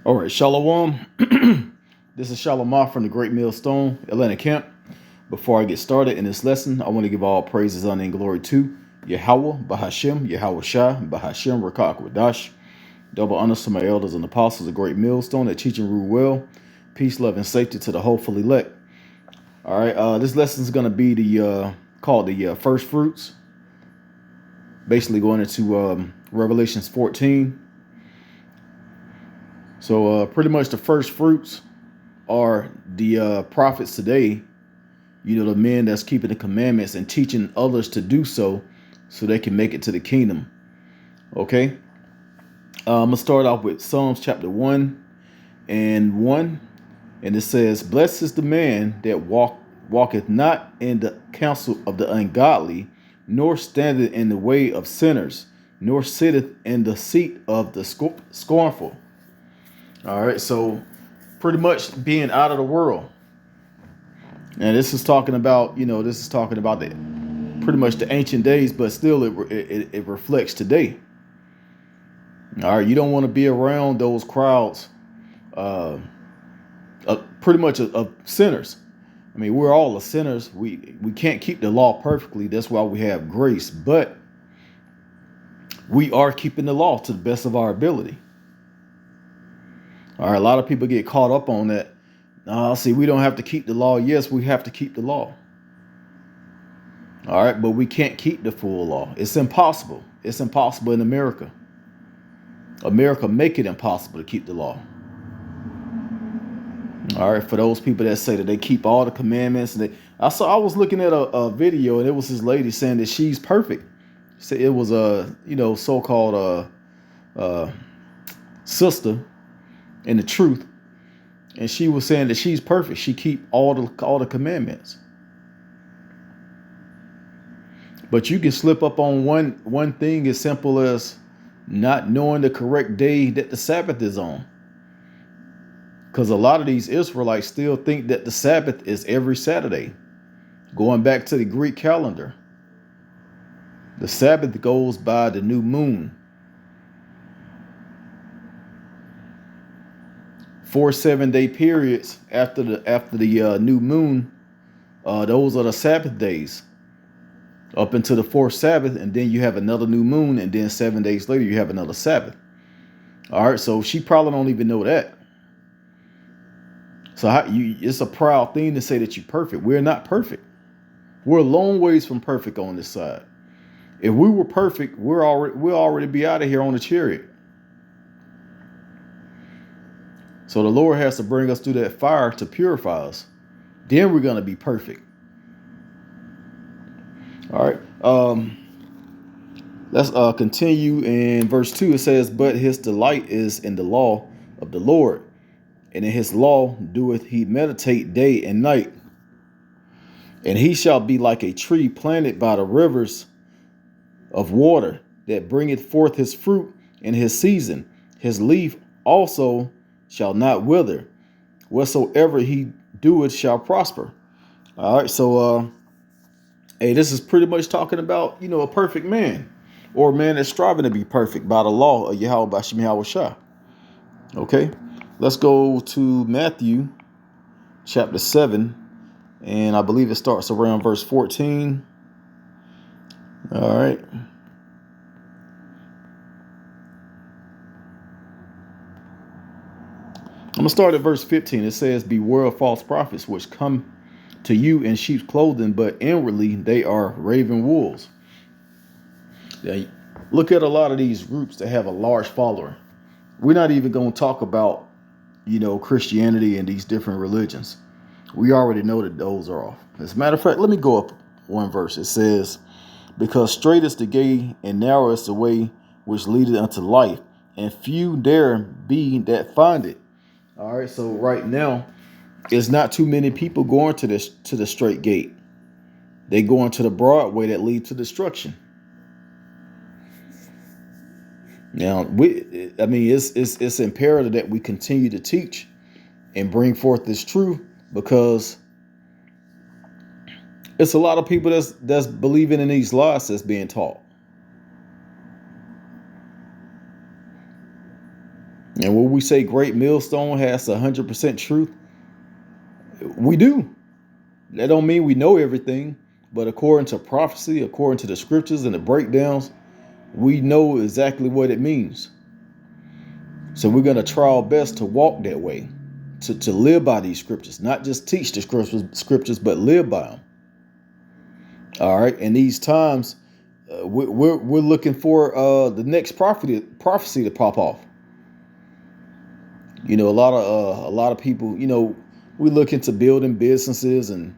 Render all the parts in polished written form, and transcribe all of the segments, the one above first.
All right, Shalom. This is Shalom from the Great Millstone, Atlanta Camp. Before I get started in this lesson, I want to give all praises, honor, and glory to Yahweh, Bahashem, Yahweh Shai, Bahashem, Rakak Wadash. Double honors to my elders and apostles of Great Millstone that teach and rule well. Peace, love, and safety to the hopeful elect. All right, this lesson is going to be called the first fruits. Basically going into Revelations 14. So pretty much the first fruits are the prophets today, the men that's keeping the commandments and teaching others to do so they can make it to the kingdom. Okay. I'm going to start off with Psalms chapter 1 and 1. And it says, "Blessed is the man that walketh not in the counsel of the ungodly, nor standeth in the way of sinners, nor sitteth in the seat of the scornful." All right, so pretty much being out of the world. And this is talking about, the pretty much the ancient days, but still it reflects today. All right, you don't want to be around those crowds, pretty much of sinners. I mean, we're all sinners. We can't keep the law perfectly. That's why we have grace, but we are keeping the law to the best of our ability. All right, a lot of people get caught up on that. See, we don't have to keep the law. Yes, we have to keep the law. All right, but we can't keep the full law. It's impossible. It's impossible in America. America make it impossible to keep the law. All right, for those people that say that they keep all the commandments, I was looking at a video, and it was this lady saying that she's perfect. So it was a so-called sister in the truth, and she was saying that she's perfect. She keep all the commandments. But you can slip up on one thing as simple as not knowing the correct day that the Sabbath is on. Because a lot of these Israelites still think that the Sabbath is every Saturday. Going back to the Greek calendar, the Sabbath goes by the new moon. 4 7-day periods after the new moon, those are the Sabbath days up until the fourth Sabbath, and then you have another new moon, and then 7 days later you have another Sabbath. All right, so she probably don't even know that. So it's a proud thing to say that you're perfect. We're not perfect. We're a long ways from perfect on this side. If we were perfect, we'll already be out of here on a chariot. So the Lord has to bring us through that fire to purify us. Then we're going to be perfect. All right. Let's continue in verse 2. It says, "But his delight is in the law of the Lord, and in his law doeth he meditate day and night. And he shall be like a tree planted by the rivers of water, that bringeth forth his fruit in his season. His leaf also shall not wither. Whatsoever he doeth shall prosper." All right, so this is pretty much talking about a perfect man, or a man that's striving to be perfect by the law of Yahweh Bashem Yahweh Shai. Okay, let's go to Matthew chapter 7, and I believe it starts around verse 14. All right. I'm going to start at verse 15. It says, "Beware of false prophets, which come to you in sheep's clothing, but inwardly they are raven wolves." Now, look at a lot of these groups that have a large follower. We're not even going to talk about, Christianity and these different religions. We already know that those are off. As a matter of fact, let me go up one verse. It says, "Because straight is the gate, and narrow is the way which leadeth unto life, and few there be that find it." All right, so right now, there's not too many people going to the straight gate. They going to the broad way that leads to destruction. Now, it's imperative that we continue to teach and bring forth this truth, because it's a lot of people that's believing in these lies that's being taught. And when we say Great Millstone has 100% truth, we do. That don't mean we know everything, but according to prophecy, according to the scriptures and the breakdowns, we know exactly what it means. So we're going to try our best to walk that way, to live by these scriptures, not just teach the scriptures, but live by them. All right. In these times, we're looking for the next prophecy to pop off. You know, a lot of people, you know, we look into building businesses and,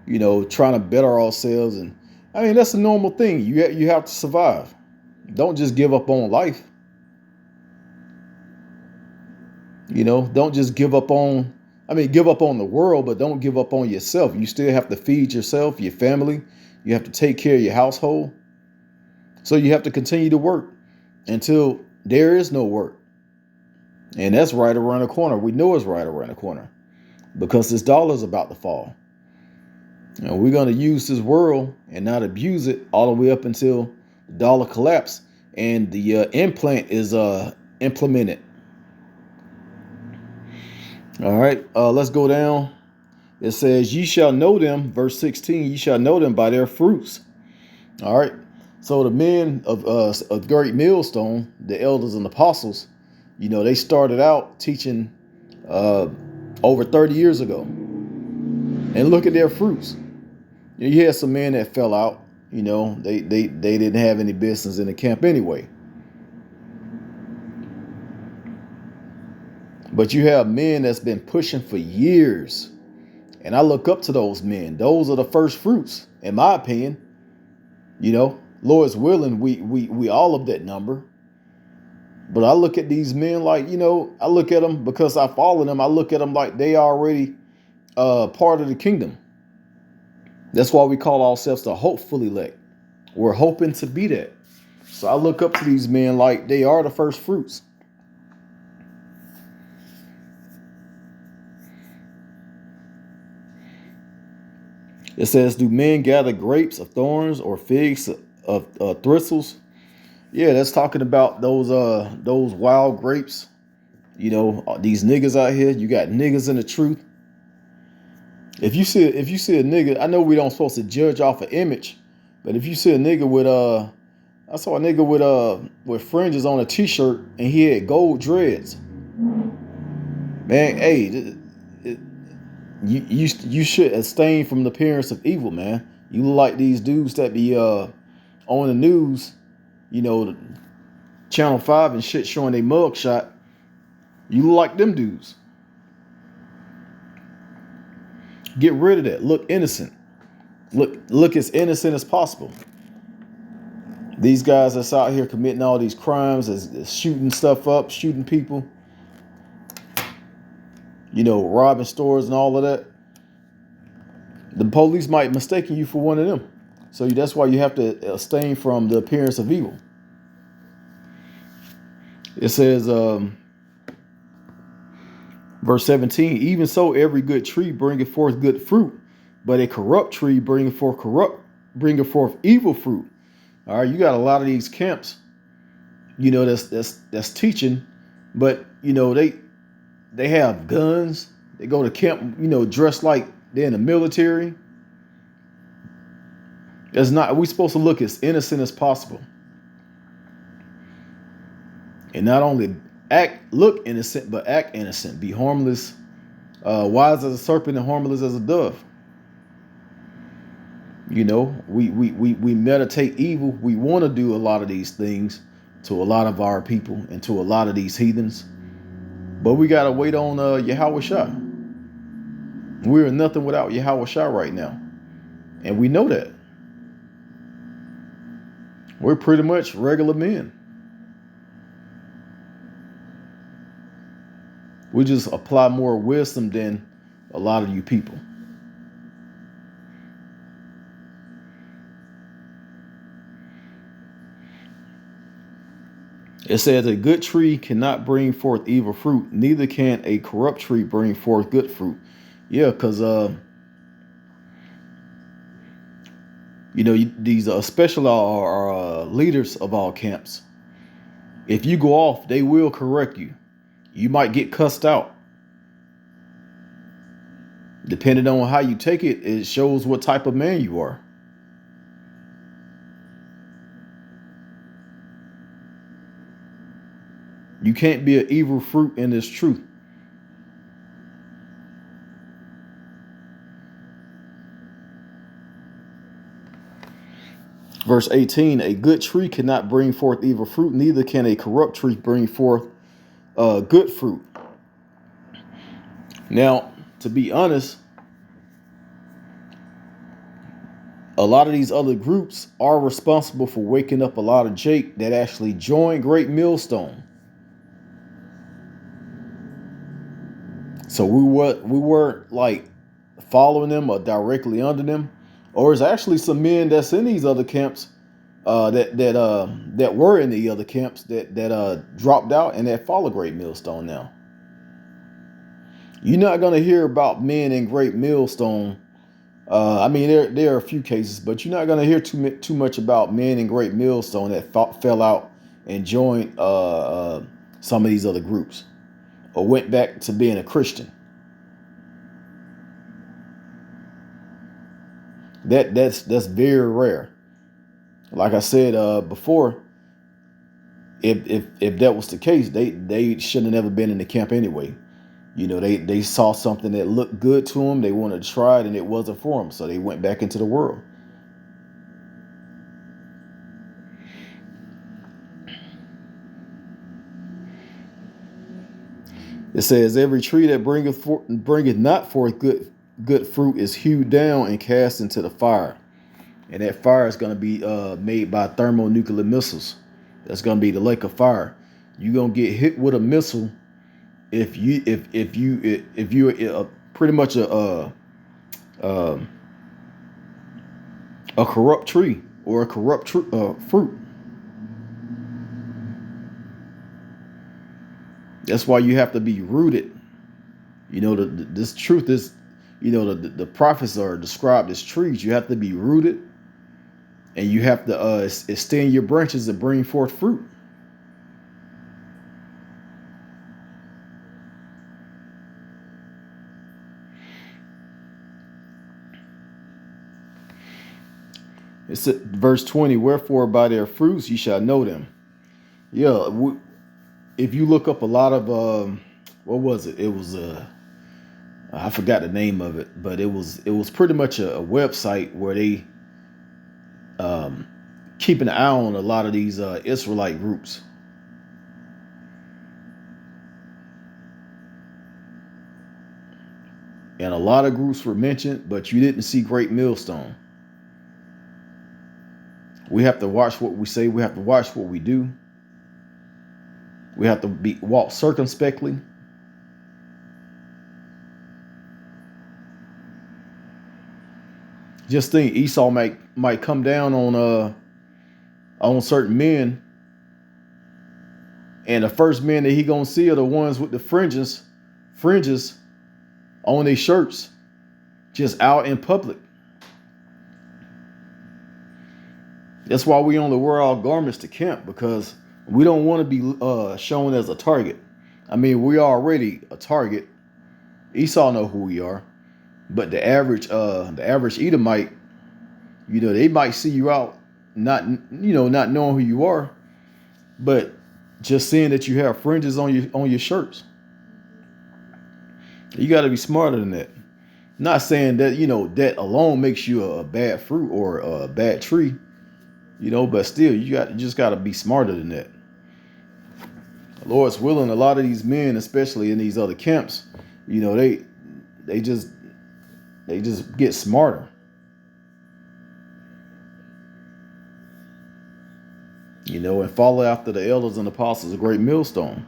you know, trying to better ourselves. And I mean, that's a normal thing. You have to survive. Don't just give up on life. You know, don't just give up on, give up on the world, but don't give up on yourself. You still have to feed yourself, your family. You have to take care of your household. So you have to continue to work until there is no work. And that's right around the corner. We know it's right around the corner because this dollar is about to fall. And we're going to use this world and not abuse it all the way up until the dollar collapse and the implant is implemented. All right, let's go down. It says, ye shall know them, verse 16, ye shall know them by their fruits. All right. So the men of Great Millstone, the elders and apostles, you know, they started out teaching over 30 years ago. And look at their fruits. You had some men that fell out. You know, they didn't have any business in the camp anyway. But you have men that's been pushing for years. And I look up to those men. Those are the first fruits, in my opinion. You know, Lord's willing, we all of that number. But I look at these men like, you know, I look at them because I follow them. I look at them like they are already part of the kingdom. That's why we call ourselves the hopeful elect. We're hoping to be that. So I look up to these men like they are the first fruits. It says, do men gather grapes of thorns or figs of thistles? Yeah, that's talking about those wild grapes. You know, these niggas out here. You got niggas in the truth. If you see a nigga, I know we don't supposed to judge off an image, but if you see a nigga with I saw a nigga with fringes on a t-shirt and he had gold dreads. Man, hey, you should abstain from the appearance of evil, man. You look like these dudes that be on the news, you know, Channel 5 and shit showing they mugshot. You look like them dudes. Get rid of that. Look innocent. Look as innocent as possible. These guys that's out here committing all these crimes, is shooting stuff up, shooting people, you know, robbing stores and all of that. The police might mistake you for one of them. So that's why you have to abstain from the appearance of evil. It says, verse 17, even so every good tree bringeth forth good fruit, but a corrupt tree bringeth forth evil fruit. All right, you got a lot of these camps, you know, that's teaching, but you know, they have guns. They go to camp, you know, dressed like they're in the military. It's not, we're supposed to look as innocent as possible. And not only look innocent, but act innocent. Be harmless, wise as a serpent and harmless as a dove. You know, we meditate evil. We want to do a lot of these things to a lot of our people and to a lot of these heathens. But we got to wait on Yahweh Shah. We're nothing without Yahweh Shah right now. And we know that. We're pretty much regular men. We just apply more wisdom than a lot of you people. It says a good tree cannot bring forth evil fruit, neither can a corrupt tree bring forth good fruit. Yeah, because you know, these especially are leaders of all camps. If you go off, they will correct you. You might get cussed out. Depending on how you take it, it shows what type of man you are. You can't be an evil fruit in this truth. Verse 18, a good tree cannot bring forth evil fruit, neither can a corrupt tree bring forth good fruit. Now, to be honest, a lot of these other groups are responsible for waking up a lot of Jake that actually joined Great Millstone. So we weren't like following them or directly under them. Or it's actually some men that's in these other camps that were in the other camps that dropped out and that follow Great Millstone now. You're not gonna hear about men in Great Millstone. I mean, there are a few cases, but you're not gonna hear too much about men in Great Millstone that fell out and joined some of these other groups or went back to being a Christian. That's very rare. Like I said before, if that was the case, they shouldn't have never been in the camp anyway. You know, they saw something that looked good to them. They wanted to try it, and it wasn't for them, so they went back into the world. It says, every tree that bringeth not forth good fruit is hewed down and cast into the fire. And that fire is going to be made by thermonuclear missiles. That's going to be the lake of fire. You're going to get hit with a missile if you're pretty much a corrupt tree or a corrupt fruit. That's why you have to be rooted. You know, this truth is, you know, the prophets are described as trees. You have to be rooted, and you have to extend your branches and bring forth fruit. It's verse 20. Wherefore by their fruits ye shall know them. Yeah, if you look up a lot of what was it? It was I forgot the name of it, but it was pretty much a website where they keep an eye on a lot of these Israelite groups. And a lot of groups were mentioned, but you didn't see Great Millstone. We have to watch what we say. We have to watch what we do. We have to walk circumspectly. Just think, Esau might come down on certain men, and the first men that he gonna see are the ones with the fringes on their shirts, just out in public. That's why we only wear our garments to camp, because we don't want to be shown as a target. I mean, we are already a target. Esau know who we are, but the average Edomite, you know, they might see you out, not knowing who you are, but just seeing that you have fringes on your shirts. You got to be smarter than that. Not saying that, you know, that alone makes you a bad fruit or a bad tree, you know, but still, you just got to be smarter than that. The Lord's willing, a lot of these men, especially in these other camps, you know, they just get smarter. You know, and follow after the elders and apostles of Great Millstone.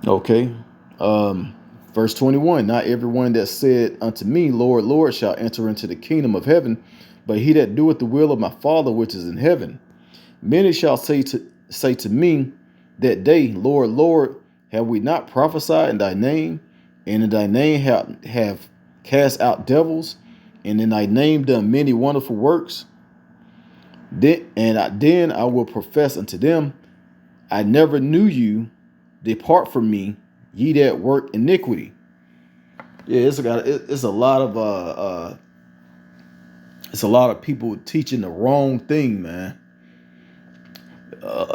Okay. Verse 21, not everyone that said unto me, Lord, Lord, shall enter into the kingdom of heaven, but he that doeth the will of my Father which is in heaven. Many shall say to me that day, Lord, Lord, have we not prophesied in thy name, and in thy name have cast out devils, and in thy name done many wonderful works? Then I will profess unto them, I never knew you. Depart from me, ye that work iniquity. Yeah, it's a lot of it's a lot of people teaching the wrong thing, man.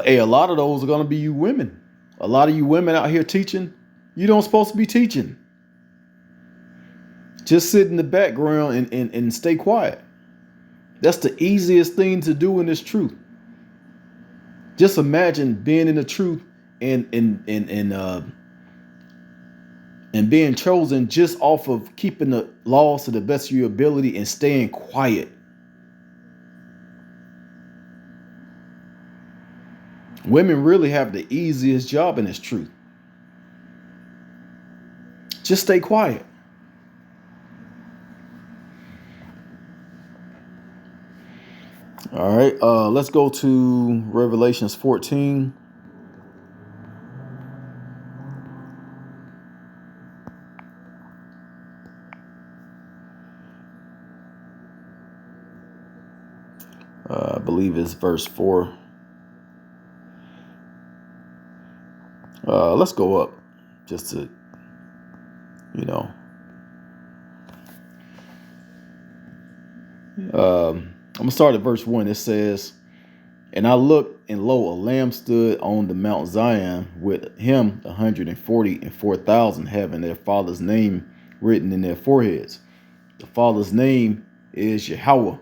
Hey, a lot of those are gonna be you women. A lot of you women out here teaching, you don't supposed to be teaching. Just sit in the background and stay quiet. That's the easiest thing to do in this truth. Just imagine being in the truth and being chosen just off of keeping the laws to the best of your ability and staying quiet. Women really have the easiest job in this truth. Just stay quiet. All right, let's go to Revelations 14. I believe it's verse 4. Let's go up just to, I'm gonna start at verse 1. It says, and I looked, and lo, a lamb stood on the Mount Zion, with him 144,000, having their father's name written in their foreheads. The father's name is Yahweh.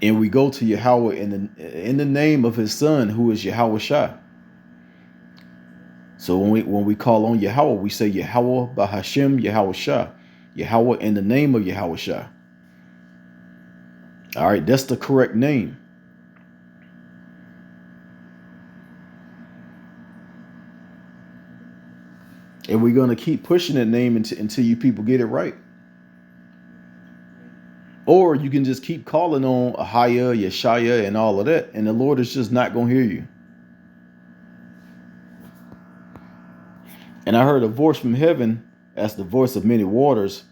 And we go to Yahweh in the name of his son, who is Yahweh Shai. So when we call on Yahweh, we say Yahweh Bahashem Yahweh Shai. Yahweh in the name of Yahweh Shai. All right, that's the correct name. And we're going to keep pushing that name until you people get it right. Or you can just keep calling on Ahaya, Yeshaya, and all of that, and the Lord is just not going to hear you. And I heard a voice from heaven as the voice of many waters,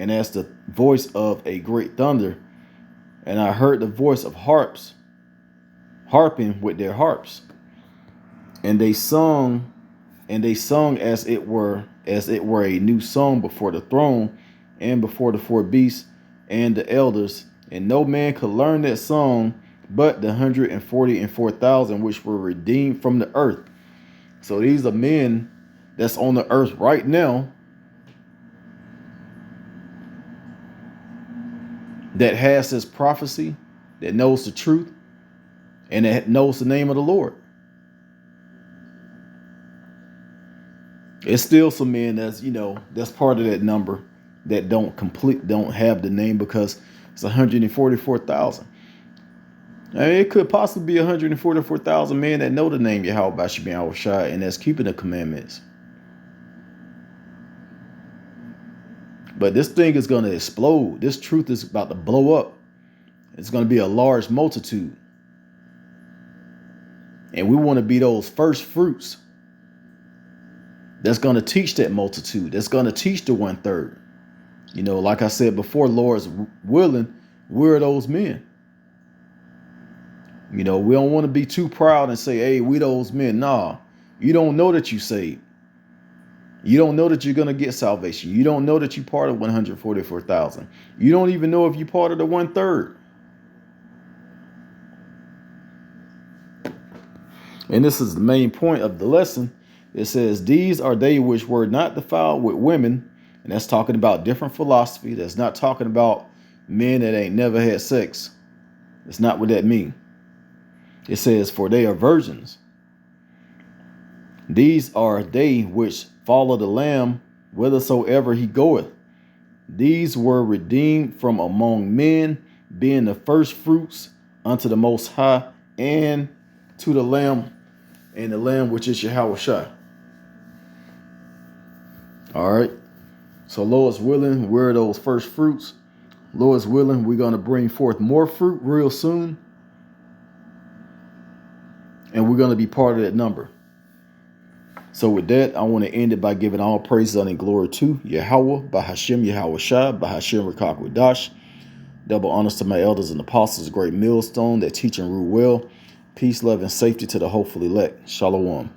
and as the voice of a great thunder. And I heard the voice of harps, harping with their harps. And they sung as it were a new song before the throne and before the four beasts and the elders. And no man could learn that song but the 144,000 which were redeemed from the earth. So these are men that's on the earth right now that has this prophecy, that knows the truth, and that knows the name of the Lord. It's still some men that's part of that number that don't have the name, because it's 144,000. I mean, it could possibly be 144,000 men that know the name Yahweh Bashim Yahweh Shai and that's keeping the commandments. But this thing is going to explode. This truth is about to blow up. It's going to be a large multitude. And we want to be those first fruits that's going to teach that multitude. That's going to teach the 1/3. Like I said before, Lord's willing, we're those men. We don't want to be too proud and say, hey, we those men. Nah, you don't know that you saved. You don't know that you're going to get salvation. You don't know that you're part of 144,000. You don't even know if you're part of the 1/3. And this is the main point of the lesson. It says, these are they which were not defiled with women. And that's talking about different philosophy. That's not talking about men that ain't never had sex. That's not what that means. It says, for they are virgins. These are they which follow the Lamb whithersoever he goeth. These were redeemed from among men, being the first fruits unto the Most High, and to the Lamb, and the Lamb which is Yahweh Shai. All right. So Lord's willing, we're those first fruits. Lord's willing, we're going to bring forth more fruit real soon. And we're going to be part of that number. So with that, I want to end it by giving all praise, honor, and glory to Yahweh, Bahashem Yahweh Shai, Bahashem Rakakwadash. Double honors to my elders and apostles, a great millstone that teach and rule well. Peace, love, and safety to the hopeful elect. Shalom.